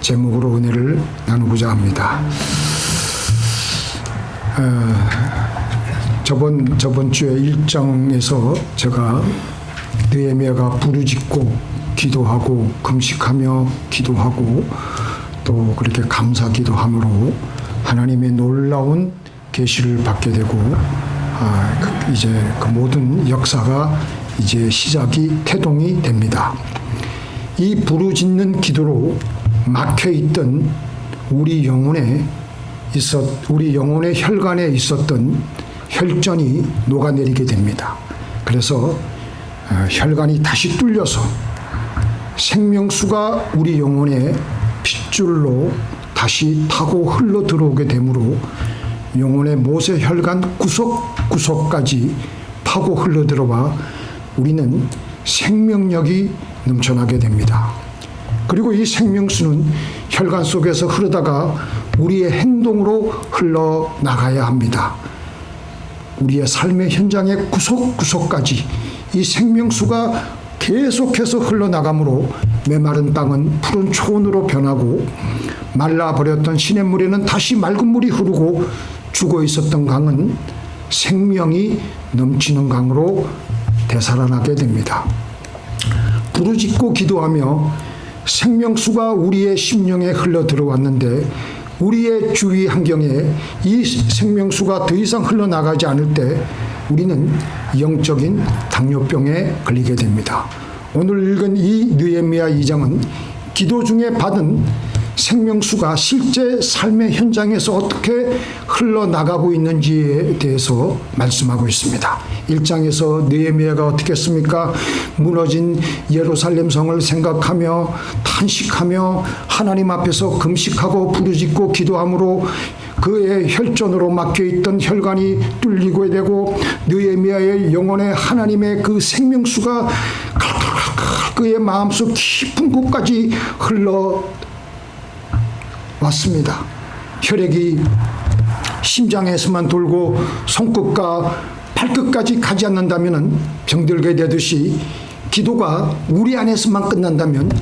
제목으로 은혜를 나누고자 합니다. 저번 주에 1장에서 제가 느헤미야가 부르짖고 기도하고 금식하며 기도하고 또 그렇게 감사 기도함으로 하나님의 놀라운 계시를 받게 되고 이제 그 모든 역사가 이제 시작이 태동이 됩니다. 이 부르짖는 기도로 막혀있던 우리 영혼의 혈관에 있었던 혈전이 녹아내리게 됩니다. 그래서 혈관이 다시 뚫려서 생명수가 우리 영혼의 핏줄로 다시 타고 흘러 들어오게 되므로 영혼의 모세 혈관 구석구석까지 파고 흘러 들어와 우리는 생명력이 넘쳐나게 됩니다. 그리고 이 생명수는 혈관 속에서 흐르다가 우리의 행동으로 흘러나가야 합니다. 우리의 삶의 현장의 구석구석까지 이 생명수가 계속해서 흘러나가므로 메마른 땅은 푸른 초원으로 변하고 말라버렸던 시냇물에는 다시 맑은 물이 흐르고 죽어 있었던 강은 생명이 넘치는 강으로 되살아나게 됩니다. 부르짖고 기도하며 생명수가 우리의 심령에 흘러 들어왔는데 우리의 주위 환경에 이 생명수가 더 이상 흘러나가지 않을 때 우리는 영적인 당뇨병에 걸리게 됩니다. 오늘 읽은 이 느헤미야 2장은 기도 중에 받은 생명수가 실제 삶의 현장에서 어떻게 흘러나가고 있는지에 대해서 말씀하고 있습니다. 1장에서 느헤미야가 어떻게 했습니까? 무너진 예루살렘 성을 생각하며 탄식하며 하나님 앞에서 금식하고 부르짖고 기도함으로 그의 혈전으로 막혀있던 혈관이 뚫리게 되고 느헤미야의 영혼에 하나님의 그 생명수가 그의 마음속 깊은 곳까지 흘러왔습니다. 혈액이 심장에서만 돌고 손끝과 발끝까지 가지 않는다면 병들게 되듯이 기도가 우리 안에서만 끝난다면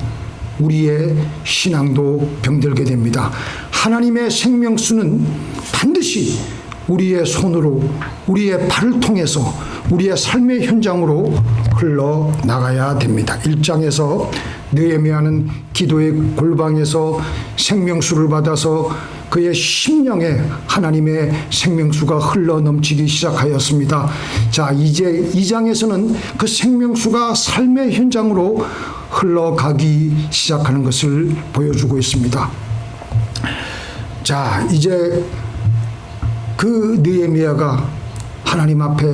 우리의 신앙도 병들게 됩니다. 하나님의 생명수는 반드시 우리의 손으로 우리의 발을 통해서 우리의 삶의 현장으로 흘러나가야 됩니다. 1장에서 느헤미야는 기도의 골방에서 생명수를 받아서 그의 심령에 하나님의 생명수가 흘러넘치기 시작하였습니다. 자, 이제 2장에서는 그 생명수가 삶의 현장으로 흘러가기 시작하는 것을 보여주고 있습니다. 자, 이제 그 느헤미야가 하나님 앞에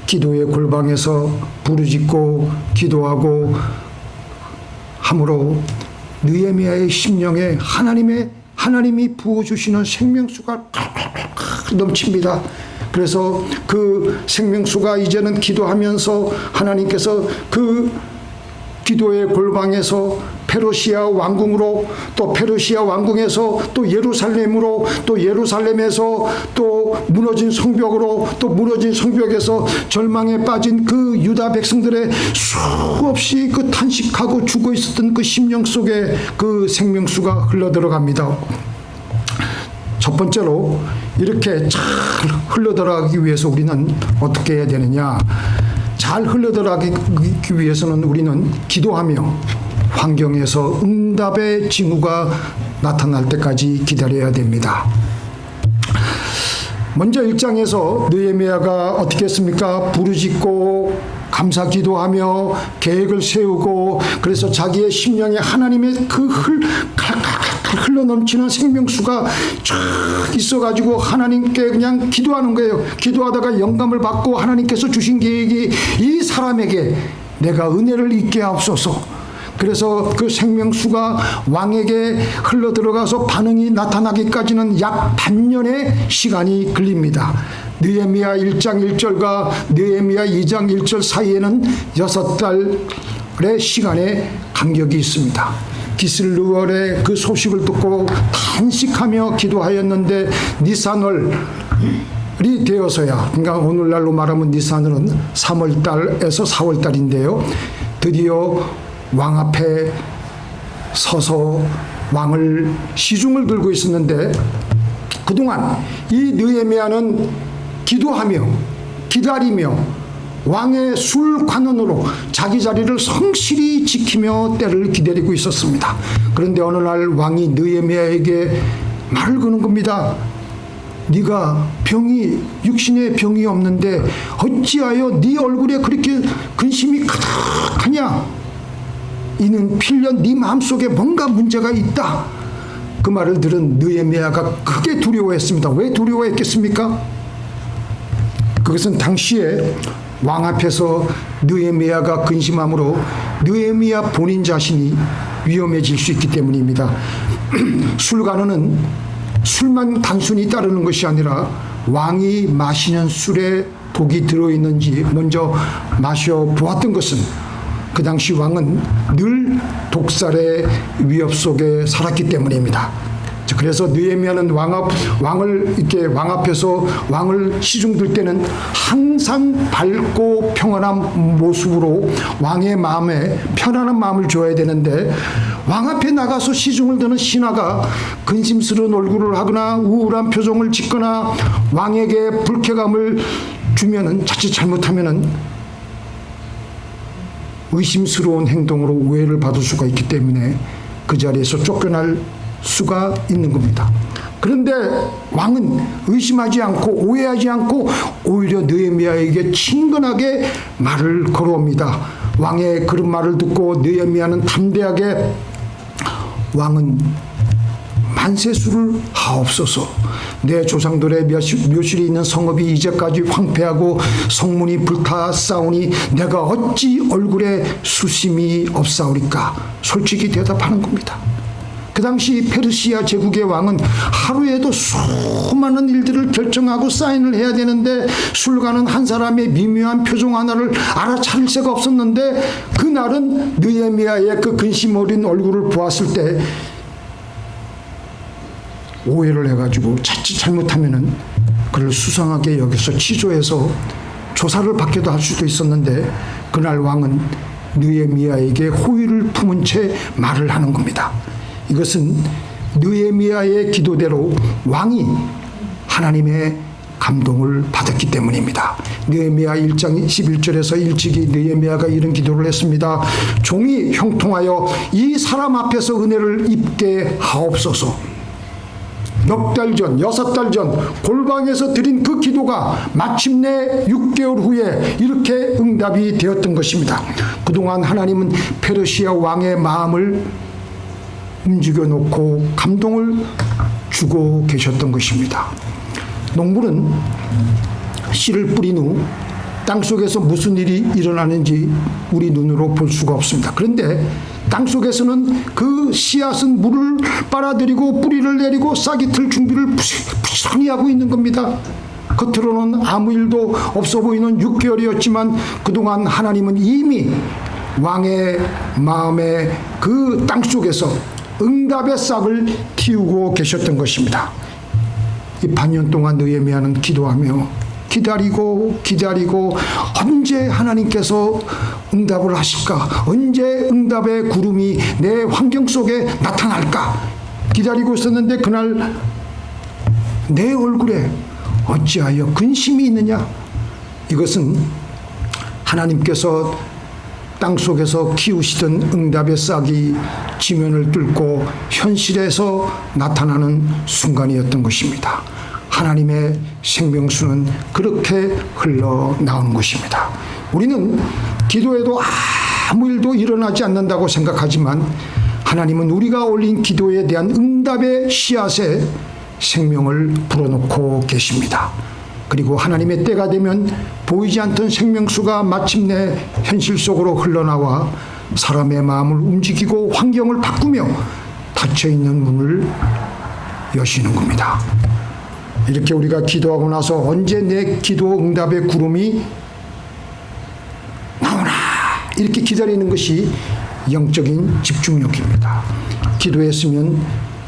기도의 골방에서 부르짖고 기도하고 함으로 느헤미야의 심령에 하나님이 부어주시는 생명수가 넘칩니다. 그래서 그 생명수가 이제는 기도하면서 하나님께서 그 기도의 골방에서 페르시아 왕궁으로 또 페르시아 왕궁에서 또 예루살렘으로 또 예루살렘에서 또 무너진 성벽으로 또 무너진 성벽에서 절망에 빠진 그 유다 백성들의 수없이 그 탄식하고 죽어 있었던 그 심령 속에 그 생명수가 흘러들어갑니다. 첫 번째로 이렇게 잘 흘러들어가기 위해서 우리는 어떻게 해야 되느냐? 잘 흘러들어가기 위해서는 우리는 기도하며 환경에서 응답의 징후가 나타날 때까지 기다려야 됩니다. 먼저 1장에서 느헤미야가 어떻게 했습니까? 부르짖고 감사 기도하며 계획을 세우고 그래서 자기의 심령에 하나님의 그 흘러넘치는 생명수가 쫙 있어가지고 하나님께 그냥 기도하는 거예요. 기도하다가 영감을 받고 하나님께서 주신 계획이 이 사람에게 내가 은혜를 있게 하옵소서. 그래서 그 생명수가 왕에게 흘러들어가서 반응이 나타나기까지는 약 반년의 시간이 걸립니다. 느헤미야 1장 1절과 느헤미야 2장 1절 사이에는 6달의 시간의 간격이 있습니다. 기슬루월의 그 소식을 듣고 탄식하며 기도하였는데 니산월이 되어서야, 그러니까 오늘날로 말하면 니산월은 3월달에서 4월달인데요. 드디어 왕 앞에 서서 왕을 시중을 들고 있었는데 그동안 이 느헤미야는 기도하며 기다리며 왕의 술관원으로 자기 자리를 성실히 지키며 때를 기다리고 있었습니다. 그런데 어느 날 왕이 느헤미야에게 말을 거는 겁니다. 네가 육신의 병이 없는데 어찌하여 네 얼굴에 그렇게 근심이 가득하냐? 이는 필연 네 마음속에 뭔가 문제가 있다. 그 말을 들은 느헤미야가 크게 두려워했습니다. 왜 두려워했겠습니까? 그것은 당시에 왕 앞에서 느헤미야가 근심함으로 느헤미야 본인 자신이 위험해질 수 있기 때문입니다. 술관원은 술만 단순히 따르는 것이 아니라 왕이 마시는 술에 독이 들어있는지 먼저 마셔보았던 것은 그 당시 왕은 늘 독살의 위협 속에 살았기 때문입니다. 그래서 느헤미야는 왕을 이렇게 왕 앞에서 왕을 시중들 때는 항상 밝고 평안한 모습으로 왕의 마음에 편안한 마음을 줘야 되는데 왕 앞에 나가서 시중을 드는 신하가 근심스러운 얼굴을 하거나 우울한 표정을 짓거나 왕에게 불쾌감을 주면은 자칫 잘못하면은 의심스러운 행동으로 오해를 받을 수가 있기 때문에 그 자리에서 쫓겨날 수가 있는 겁니다. 그런데 왕은 의심하지 않고 오해하지 않고 오히려 느헤미야에게 친근하게 말을 걸어옵니다. 왕의 그런 말을 듣고 느헤미야는 담대하게 왕은 만세수를 하옵소서. 내 조상들의 묘실이 있는 성읍이 이제까지 황폐하고 성문이 불타 싸우니 내가 어찌 얼굴에 수심이 없사오리까? 솔직히 대답하는 겁니다. 그 당시 페르시아 제국의 왕은 하루에도 수많은 일들을 결정하고 사인을 해야 되는데 술가는 한 사람의 미묘한 표정 하나를 알아차릴 새가 없었는데 그날은 느헤미야의 그 근심 어린 얼굴을 보았을 때 오해를 해가지고 자칫 잘못하면은 그를 수상하게 여기서 취조해서 조사를 받기도 할 수도 있었는데 그날 왕은 느헤미야에게 호의를 품은 채 말을 하는 겁니다. 이것은 느헤미야의 기도대로 왕이 하나님의 감동을 받았기 때문입니다. 느헤미야 1장 11절에서 일찍이 느헤미야가 이런 기도를 했습니다. 종이 형통하여 이 사람 앞에서 은혜를 입게 하옵소서. 넉 달 전, 6달 전 골방에서 드린 그 기도가 마침내 6개월 후에 이렇게 응답이 되었던 것입니다. 그동안 하나님은 페르시아 왕의 마음을 움직여 놓고 감동을 주고 계셨던 것입니다. 농부는 씨를 뿌린 후 땅속에서 무슨 일이 일어나는지 우리 눈으로 볼 수가 없습니다. 그런데 땅속에서는 그 씨앗은 물을 빨아들이고 뿌리를 내리고 싹이 틀 준비를 부지런히 하고 있는 겁니다. 겉으로는 아무 일도 없어 보이는 6개월이었지만 그동안 하나님은 이미 왕의 마음에 그 땅속에서 응답의 싹을 틔우고 계셨던 것입니다. 이 반년 동안 느헤미야는 기도하며 기다리고 언제 하나님께서 응답을 하실까? 언제 응답의 구름이 내 환경 속에 나타날까? 기다리고 있었는데 그날 내 얼굴에 어찌하여 근심이 있느냐? 이것은 하나님께서 땅속에서 키우시던 응답의 싹이 지면을 뚫고 현실에서 나타나는 순간이었던 것입니다. 하나님의 생명수는 그렇게 흘러나오는 것입니다. 우리는 기도에도 아무 일도 일어나지 않는다고 생각하지만 하나님은 우리가 올린 기도에 대한 응답의 씨앗에 생명을 불어넣고 계십니다. 그리고 하나님의 때가 되면 보이지 않던 생명수가 마침내 현실 속으로 흘러나와 사람의 마음을 움직이고 환경을 바꾸며 닫혀있는 문을 여시는 겁니다. 이렇게 우리가 기도하고 나서 언제 내 기도 응답의 구름이 나오나 이렇게 기다리는 것이 영적인 집중력입니다. 기도했으면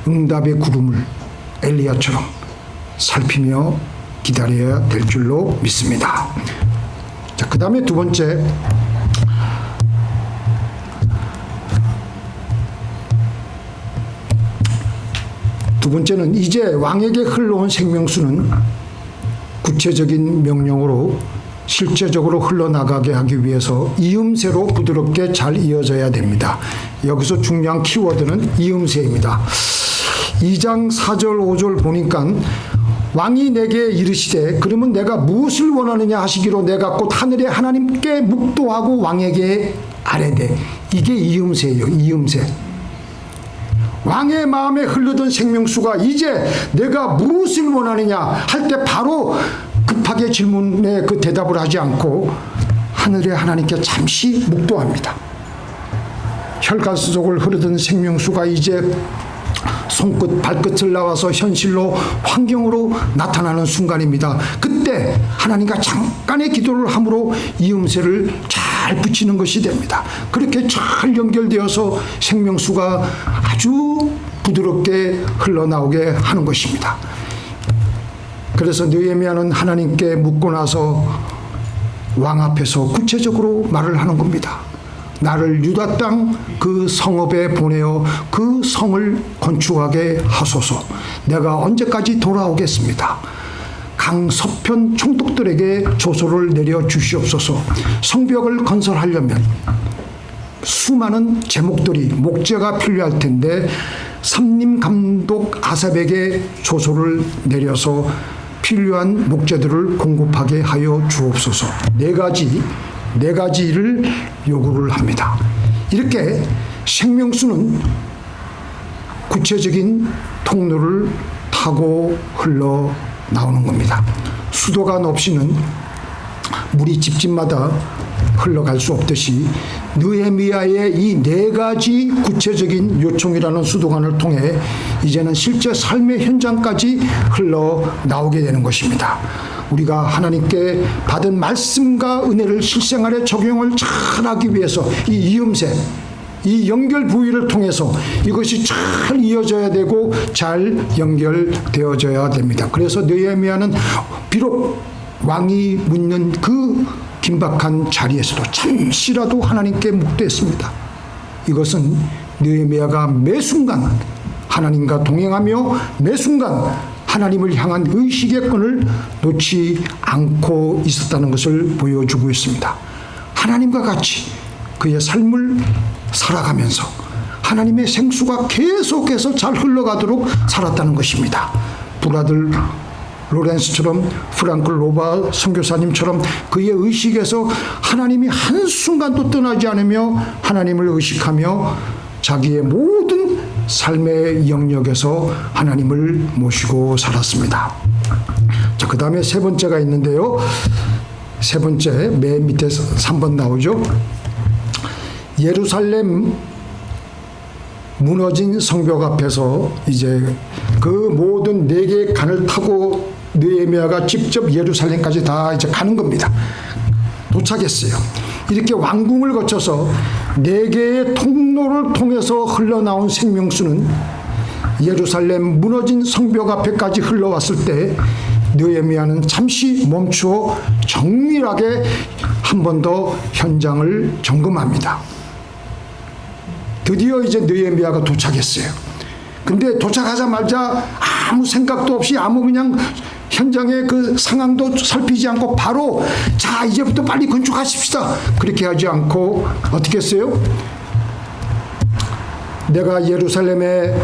응답의 구름을 엘리야처럼 살피며 기다려야 될 줄로 믿습니다. 자, 그 다음에 두 번째, 두 번째는 이제 왕에게 흘러온 생명수는 구체적인 명령으로 실제적으로 흘러나가게 하기 위해서 이음새로 부드럽게 잘 이어져야 됩니다. 여기서 중요한 키워드는 이음새입니다. 2장 4절 5절 보니까 왕이 내게 이르시되 그러면 내가 무엇을 원하느냐 하시기로 내가 곧 하늘의 하나님께 묵도하고 왕에게 아뢰되. 이게 이음새예요. 이음새. 왕의 마음에 흐르던 생명수가 이제 내가 무엇을 원하느냐 할 때 바로 급하게 질문에 그 대답을 하지 않고 하늘의 하나님께 잠시 묵도합니다. 혈관 속을 흐르던 생명수가 이제 손끝 발끝을 나와서 현실로 환경으로 나타나는 순간입니다. 그때 하나님과 잠깐의 기도를 함으로 이음새를 잘 붙이는 것이 됩니다. 그렇게 잘 연결되어서 생명수가 아주 부드럽게 흘러나오게 하는 것입니다. 그래서 느헤미야는 하나님께 묻고 나서 왕 앞에서 구체적으로 말을 하는 겁니다. 나를 유다 땅 그 성읍에 보내어 그 성을 건축하게 하소서. 내가 언제까지 돌아오겠습니다. 강 서편 총독들에게 조소를 내려 주시옵소서. 성벽을 건설하려면 수많은 제목들이 목재가 필요할 텐데 삼림 감독 아삽에게 조소를 내려서 필요한 목재들을 공급하게 하여 주옵소서. 네 가지를 요구를 합니다. 이렇게 생명수는 구체적인 통로를 타고 흘러나오는 겁니다. 수도관 없이는 물이 집집마다 흘러갈 수 없듯이 느헤미야의 이 네 가지 구체적인 요청이라는 수도관을 통해 이제는 실제 삶의 현장까지 흘러나오게 되는 것입니다. 우리가 하나님께 받은 말씀과 은혜를 실생활에 적용을 잘하기 위해서 이 이음새, 이 연결 부위를 통해서 이것이 잘 이어져야 되고 잘 연결되어져야 됩니다. 그래서 느헤미야는 비록 왕이 묻는 그 긴박한 자리에서도 잠시라도 하나님께 묵도했습니다. 이것은 느헤미야가 매 순간 하나님과 동행하며 매 순간 하나님을 향한 의식의 끈을 놓지 않고 있었다는 것을 보여주고 있습니다. 하나님과 같이 그의 삶을 살아가면서 하나님의 생수가 계속해서 잘 흘러가도록 살았다는 것입니다. 브라들 로렌스처럼 프랑크 로바 선교사님처럼 그의 의식에서 하나님이 한순간도 떠나지 않으며 하나님을 의식하며 자기의 모든 삶의 영역에서 하나님을 모시고 살았습니다. 자, 그 다음에 세 번째가 있는데요. 세 번째 맨 밑에 3번 나오죠. 예루살렘 무너진 성벽 앞에서 이제 그 모든 네 개의 간을 타고 느헤미야가 직접 예루살렘까지 다 이제 가는 겁니다. 도착했어요. 이렇게 왕궁을 거쳐서 네 개의 통로를 통해서 흘러나온 생명수는 예루살렘 무너진 성벽 앞에까지 흘러왔을 때 느헤미야는 잠시 멈추어 정밀하게 한 번 더 현장을 점검합니다. 드디어 이제 느헤미야가 도착했어요. 근데 도착하자마자 아무 생각도 없이 아무 그냥 현장의 그 상황도 살피지 않고 바로 자 이제부터 빨리 건축하십시다 그렇게 하지 않고 어떻게 했어요? 내가 예루살렘에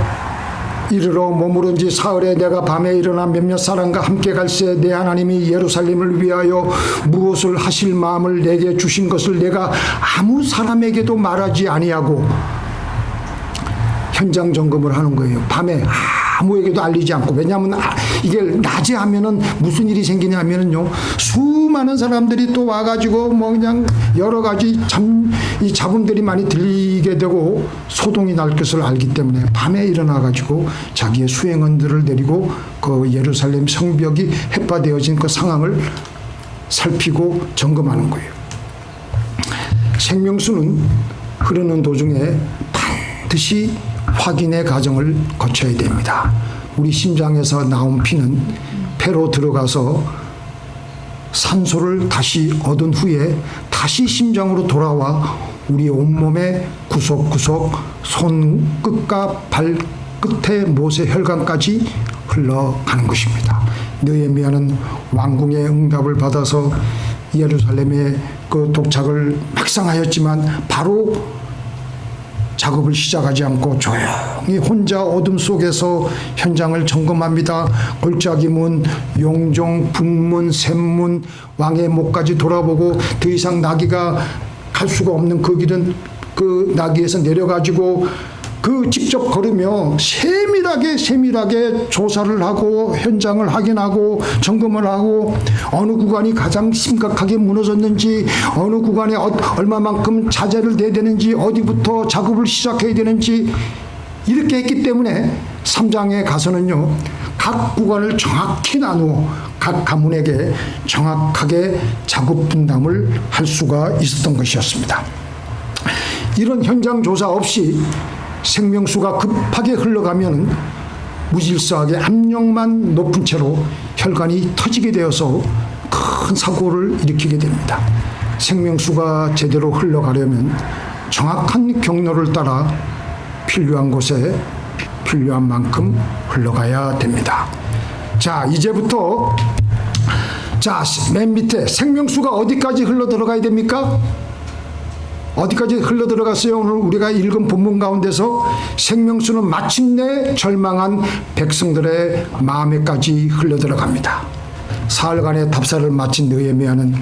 이르러 머무른 지 사흘에 내가 밤에 일어나 몇몇 사람과 함께 갈새 내 하나님이 예루살렘을 위하여 무엇을 하실 마음을 내게 주신 것을 내가 아무 사람에게도 말하지 아니하고 현장 점검을 하는 거예요. 밤에 아무에게도 알리지 않고. 왜냐하면 이게 낮에 하면은 무슨 일이 생기냐 하면은요, 수많은 사람들이 또 와가지고 뭐 그냥 여러 가지 이 잡음들이 많이 들리게 되고 소동이 날 것을 알기 때문에 밤에 일어나가지고 자기의 수행원들을 데리고 그 예루살렘 성벽이 해파되어진 그 상황을 살피고 점검하는 거예요. 생명수는 흐르는 도중에 반드시 확인의 과정을 거쳐야 됩니다. 우리 심장에서 나온 피는 폐로 들어가서 산소를 다시 얻은 후에 다시 심장으로 돌아와 우리 온몸의 구석구석 손끝과 끝에 못의 혈관까지 흘러가는 것입니다. 느헤미야는 왕궁의 응답을 받아서 예루살렘에 그 도착을 막상 하였지만 바로 작업을 시작하지 않고 조용히 혼자 어둠 속에서 현장을 점검합니다. 골짜기 문, 용종, 북문, 샘문, 왕의 목까지 돌아보고 더 이상 나귀가 갈 수가 없는 그 길은 그 나귀에서 내려가지고 그 직접 걸으며 세밀하게 조사를 하고 현장을 확인하고 점검을 하고 어느 구간이 가장 심각하게 무너졌는지 어느 구간에 얼마만큼 자재를 내야 되는지 어디부터 작업을 시작해야 되는지 이렇게 했기 때문에 3장에 가서는요 각 구간을 정확히 나누어 각 가문에게 정확하게 작업 분담을 할 수가 있었던 것이었습니다. 이런 현장 조사 없이 생명수가 급하게 흘러가면 무질서하게 압력만 높은 채로 혈관이 터지게 되어서 큰 사고를 일으키게 됩니다. 생명수가 제대로 흘러가려면 정확한 경로를 따라 필요한 곳에 필요한 만큼 흘러가야 됩니다. 자, 이제부터 맨 밑에 생명수가 어디까지 흘러 들어가야 됩니까? 어디까지 흘러 들어갔어요? 오늘 우리가 읽은 본문 가운데서 생명수는 마침내 절망한 백성들의 마음에까지 흘러 들어갑니다. 사흘간의 답사를 마친 느헤미야는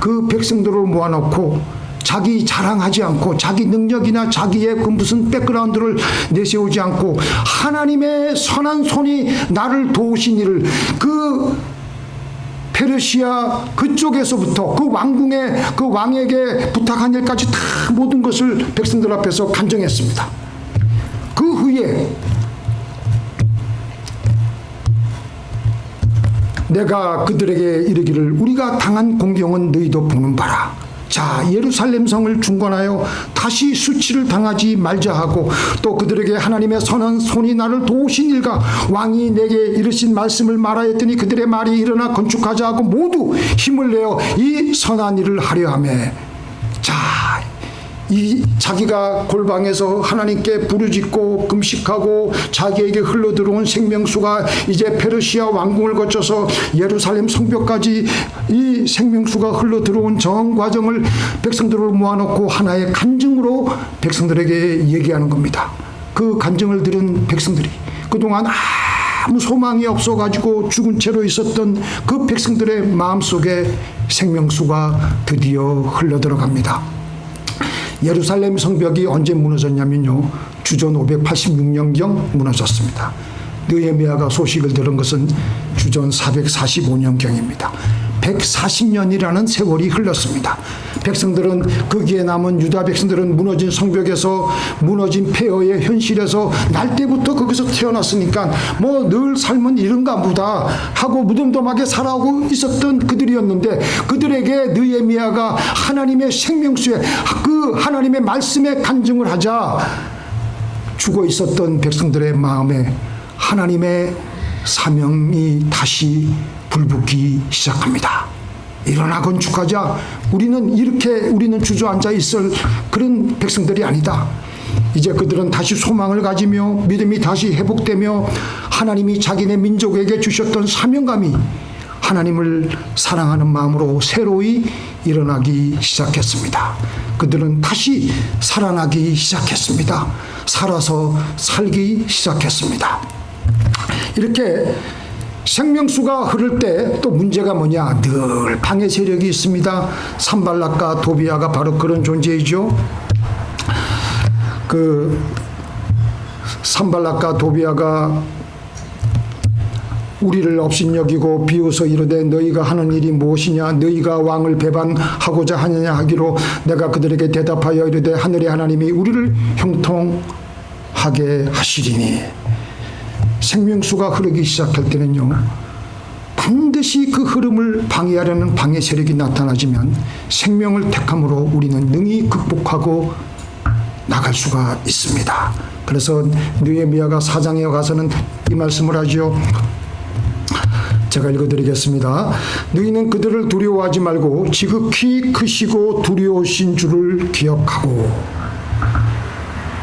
그 백성들을 모아놓고 자기 자랑하지 않고 자기 능력이나 자기의 그 무슨 백그라운드를 내세우지 않고 하나님의 선한 손이 나를 도우신 일을 그 페르시아 그쪽에서부터 그 왕궁의 그 왕에게 부탁한 일까지 다 모든 것을 백성들 앞에서 간증했습니다. 그 후에 내가 그들에게 이르기를 우리가 당한 공경은 너희도 보는 바라. 자, 예루살렘 성을 중건하여 다시 수치를 당하지 말자 하고 또 그들에게 하나님의 선한 손이 나를 도우신 일과 왕이 내게 이르신 말씀을 말하였더니 그들의 말이 일어나 건축하자 하고 모두 힘을 내어 이 선한 일을 하려 하며 자, 이 자기가 골방에서 하나님께 부르짖고 금식하고 자기에게 흘러들어온 생명수가 이제 페르시아 왕궁을 거쳐서 예루살렘 성벽까지 이 생명수가 흘러들어온 전 과정을 백성들을 모아놓고 하나의 간증으로 백성들에게 얘기하는 겁니다. 그 간증을 들은 백성들이 그동안 아무 소망이 없어가지고 죽은 채로 있었던 그 백성들의 마음속에 생명수가 드디어 흘러들어갑니다. 예루살렘 성벽이 언제 무너졌냐면요. 주전 586년경 무너졌습니다. 느헤미야가 소식을 들은 것은 주전 445년경입니다. 140년이라는 세월이 흘렀습니다. 백성들은 거기에 남은 유다 백성들은 무너진 성벽에서 무너진 폐허의 현실에서 날 때부터 거기서 태어났으니까 뭐 늘 삶은 이런가 보다 하고 무덤덤하게 살아오고 있었던 그들이었는데 그들에게 느헤미야가 하나님의 생명수에 그 하나님의 말씀에 간증을 하자 죽어 있었던 백성들의 마음에 하나님의 사명이 다시 불붙기 시작합니다. 일어나 건축하자. 우리는 주저앉아 있을 그런 백성들이 아니다. 이제 그들은 다시 소망을 가지며 믿음이 다시 회복되며 하나님이 자기네 민족에게 주셨던 사명감이 하나님을 사랑하는 마음으로 새로이 일어나기 시작했습니다. 그들은 다시 살아나기 시작했습니다. 살아서 살기 시작했습니다. 이렇게 생명수가 흐를 때 또 문제가 뭐냐? 늘 방해 세력이 있습니다. 산발락과 도비아가 바로 그런 존재이죠. 그 산발락과 도비아가 우리를 업신여기고 비웃어 이르되 너희가 하는 일이 무엇이냐? 너희가 왕을 배반하고자 하느냐 하기로 내가 그들에게 대답하여 이르되 하늘의 하나님이 우리를 형통하게 하시리니. 생명수가 흐르기 시작할 때는요, 반드시 그 흐름을 방해하려는 방해 세력이 나타나지만 생명을 택함으로 우리는 능히 극복하고 나갈 수가 있습니다. 그래서 느헤미야가 4장에 가서는 이 말씀을 하죠. 제가 읽어드리겠습니다. 너희는 그들을 두려워하지 말고 지극히 크시고 두려우신 줄을 기억하고.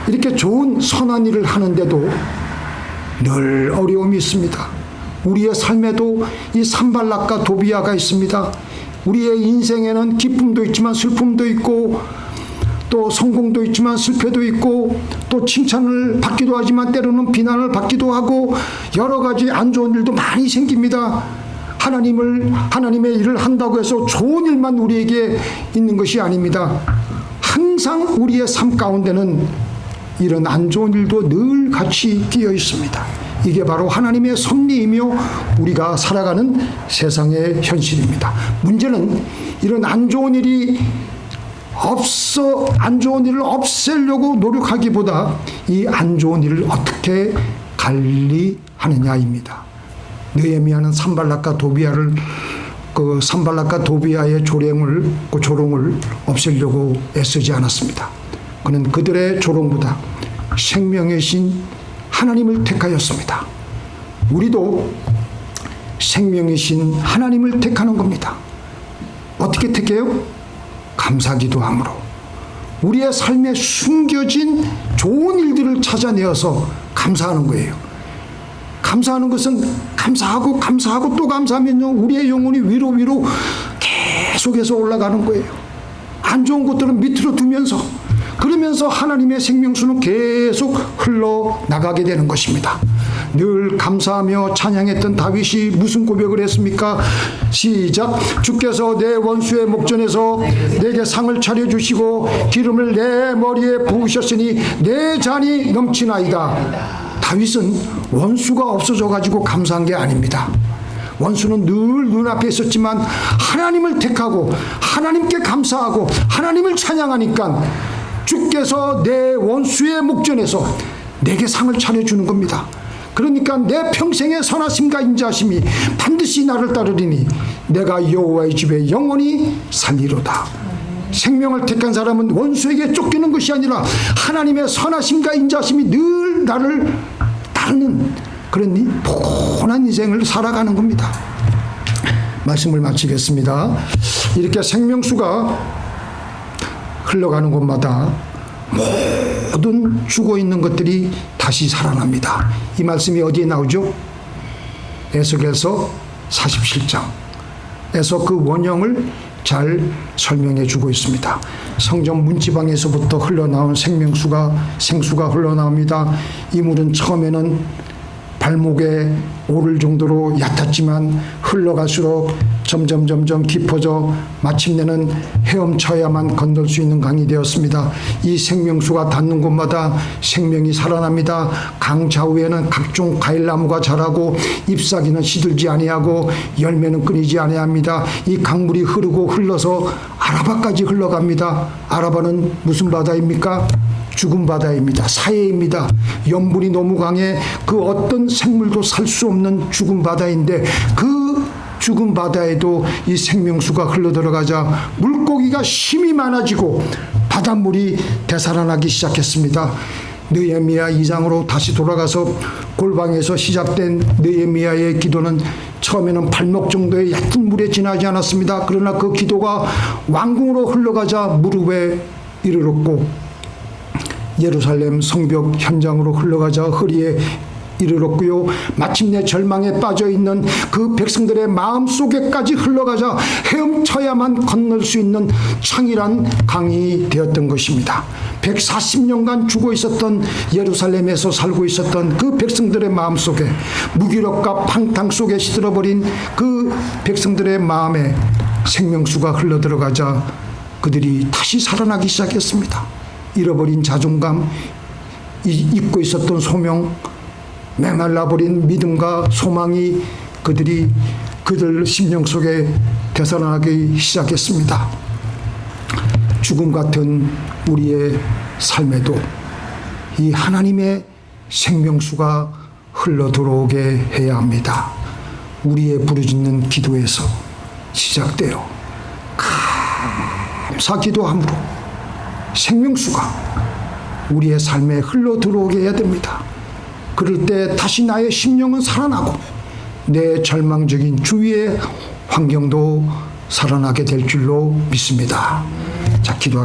이렇게 좋은 선한 일을 하는데도 늘 어려움이 있습니다. 우리의 삶에도 이 산발락과 도비아가 있습니다. 우리의 인생에는 기쁨도 있지만 슬픔도 있고, 또 성공도 있지만 실패도 있고, 또 칭찬을 받기도 하지만 때로는 비난을 받기도 하고, 여러 가지 안 좋은 일도 많이 생깁니다. 하나님의 일을 한다고 해서 좋은 일만 우리에게 있는 것이 아닙니다. 항상 우리의 삶 가운데는 이런 안 좋은 일도 늘 같이 끼어 있습니다. 이게 바로 하나님의 섭리이며 우리가 살아가는 세상의 현실입니다. 문제는 이런 안 좋은 일을 없애려고 노력하기보다 이 안 좋은 일을 어떻게 관리하느냐입니다. 느헤미야는 산발락과 도비아의 조롱을 없애려고 애쓰지 않았습니다. 그는 그들의 조롱보다 생명의 신 하나님을 택하였습니다. 우리도 생명의 신 하나님을 택하는 겁니다. 어떻게 택해요? 감사기도함으로. 우리의 삶에 숨겨진 좋은 일들을 찾아내어서 감사하는 거예요. 감사하는 것은 감사하고 또 감사하면요, 우리의 영혼이 위로 계속해서 올라가는 거예요. 안 좋은 것들은 밑으로 두면서, 그러면서 하나님의 생명수는 계속 흘러나가게 되는 것입니다. 늘 감사하며 찬양했던 다윗이 무슨 고백을 했습니까? 시작. 주께서 내 원수의 목전에서 내게 상을 차려주시고 기름을 내 머리에 부으셨으니 내 잔이 넘치나이다. 다윗은 원수가 없어져 가지고 감사한 게 아닙니다. 원수는 늘 눈앞에 있었지만 하나님을 택하고 하나님께 감사하고 하나님을 찬양하니까 주께서 내 원수의 목전에서 내게 상을 차려주는 겁니다. 그러니까 내 평생의 선하심과 인자심이 반드시 나를 따르리니 내가 여호와의 집에 영원히 살리로다. 생명을 택한 사람은 원수에게 쫓기는 것이 아니라 하나님의 선하심과 인자심이 늘 나를 따르는 그런 포근한 인생을 살아가는 겁니다. 말씀을 마치겠습니다. 이렇게 생명수가 흘러가는 곳마다 모든 죽어있는 것들이 다시 살아납니다. 이 말씀이 어디에 나오죠? 에스겔서 47장에서 그 원형을 잘 설명해 주고 있습니다. 성전 문지방에서부터 흘러나온 생수가 흘러나옵니다. 이 물은 처음에는 발목에 오를 정도로 얕았지만 흘러갈수록 점점 깊어져 마침내는 헤엄쳐야만 건널 수 있는 강이 되었습니다. 이 생명수가 닿는 곳마다 생명이 살아납니다. 강 좌우에는 각종 과일나무가 자라고 잎사귀는 시들지 아니하고 열매는 끊이지 아니합니다. 이 강물이 흘러서 아라바까지 흘러갑니다. 아라바는 무슨 바다입니까? 죽은 바다입니다. 사해입니다. 염분이 너무 강해 그 어떤 생물도 살 수 없는 죽은 바다인데 그 죽은 바다에도 이 생명수가 흘러들어가자 물고기가 힘이 많아지고 바닷물이 되살아나기 시작했습니다. 느헤미야 2장으로 다시 돌아가서 골방에서 시작된 느헤미야의 기도는 처음에는 발목 정도의 얕은 물에 지나지 않았습니다. 그러나 그 기도가 왕궁으로 흘러가자 무릎에 이르렀고 예루살렘 성벽 현장으로 흘러가자 허리에 이르렀고요. 마침내 절망에 빠져있는 그 백성들의 마음속에까지 흘러가자 헤엄쳐야만 건널 수 있는 창이란 강이 되었던 것입니다. 140년간 죽어 있었던 예루살렘에서 살고 있었던 그 백성들의 마음속에 무기력과 방탕 속에 시들어버린 그 백성들의 마음에 생명수가 흘러들어가자 그들이 다시 살아나기 시작했습니다. 잃어버린 자존감, 잊고 있었던 소명, 메말라버린 믿음과 소망이 그들 심령 속에 되살아나기 시작했습니다. 죽음 같은 우리의 삶에도 이 하나님의 생명수가 흘러 들어오게 해야 합니다. 우리의 부르짖는 기도에서 시작되어 감사 기도함으로 생명수가 우리의 삶에 흘러 들어오게 해야 됩니다. 그럴 때 다시 나의 심령은 살아나고 내 절망적인 주위의 환경도 살아나게 될 줄로 믿습니다. 자, 기도하겠습니다.